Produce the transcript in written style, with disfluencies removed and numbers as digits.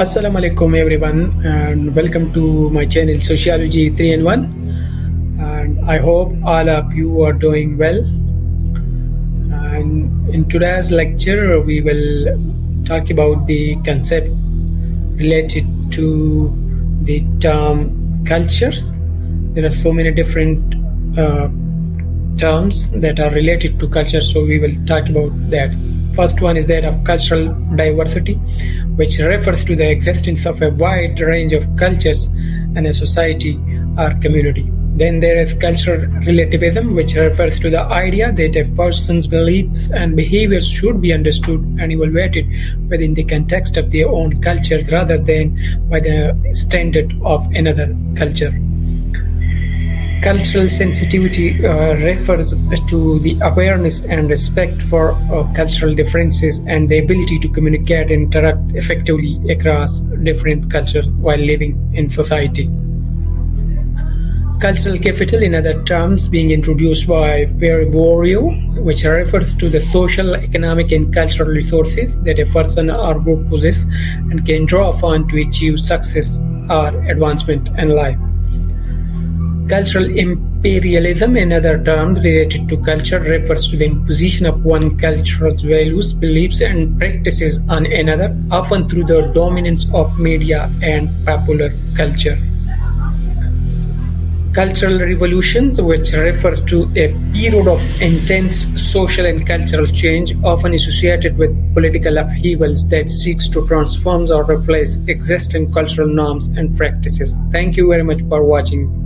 Assalamu alaikum everyone and welcome to my channel Sociology 3 in 1, and I hope all of you are doing well. And in today's lecture we will talk about the concept related to the term culture. There are so many different terms that are related to culture, so we will talk about that. First one is that of cultural diversity, which refers to the existence of a wide range of cultures in a society or community. Then there is cultural relativism, which refers to the idea that a person's beliefs and behaviors should be understood and evaluated within the context of their own cultures rather than by the standard of another culture. Cultural sensitivity refers to the awareness and respect for cultural differences and the ability to communicate and interact effectively across different cultures while living in society. Cultural capital, in other terms, being introduced by Pierre Bourdieu, which refers to the social, economic, and cultural resources that a person or group possess and can draw upon to achieve success or advancement in life. Cultural imperialism, in other terms related to culture, refers to the imposition of one culture's values, beliefs, and practices on another, often through the dominance of media and popular culture. Cultural revolutions, which refer to a period of intense social and cultural change, often associated with political upheavals that seeks to transform or replace existing cultural norms and practices. Thank you very much for watching.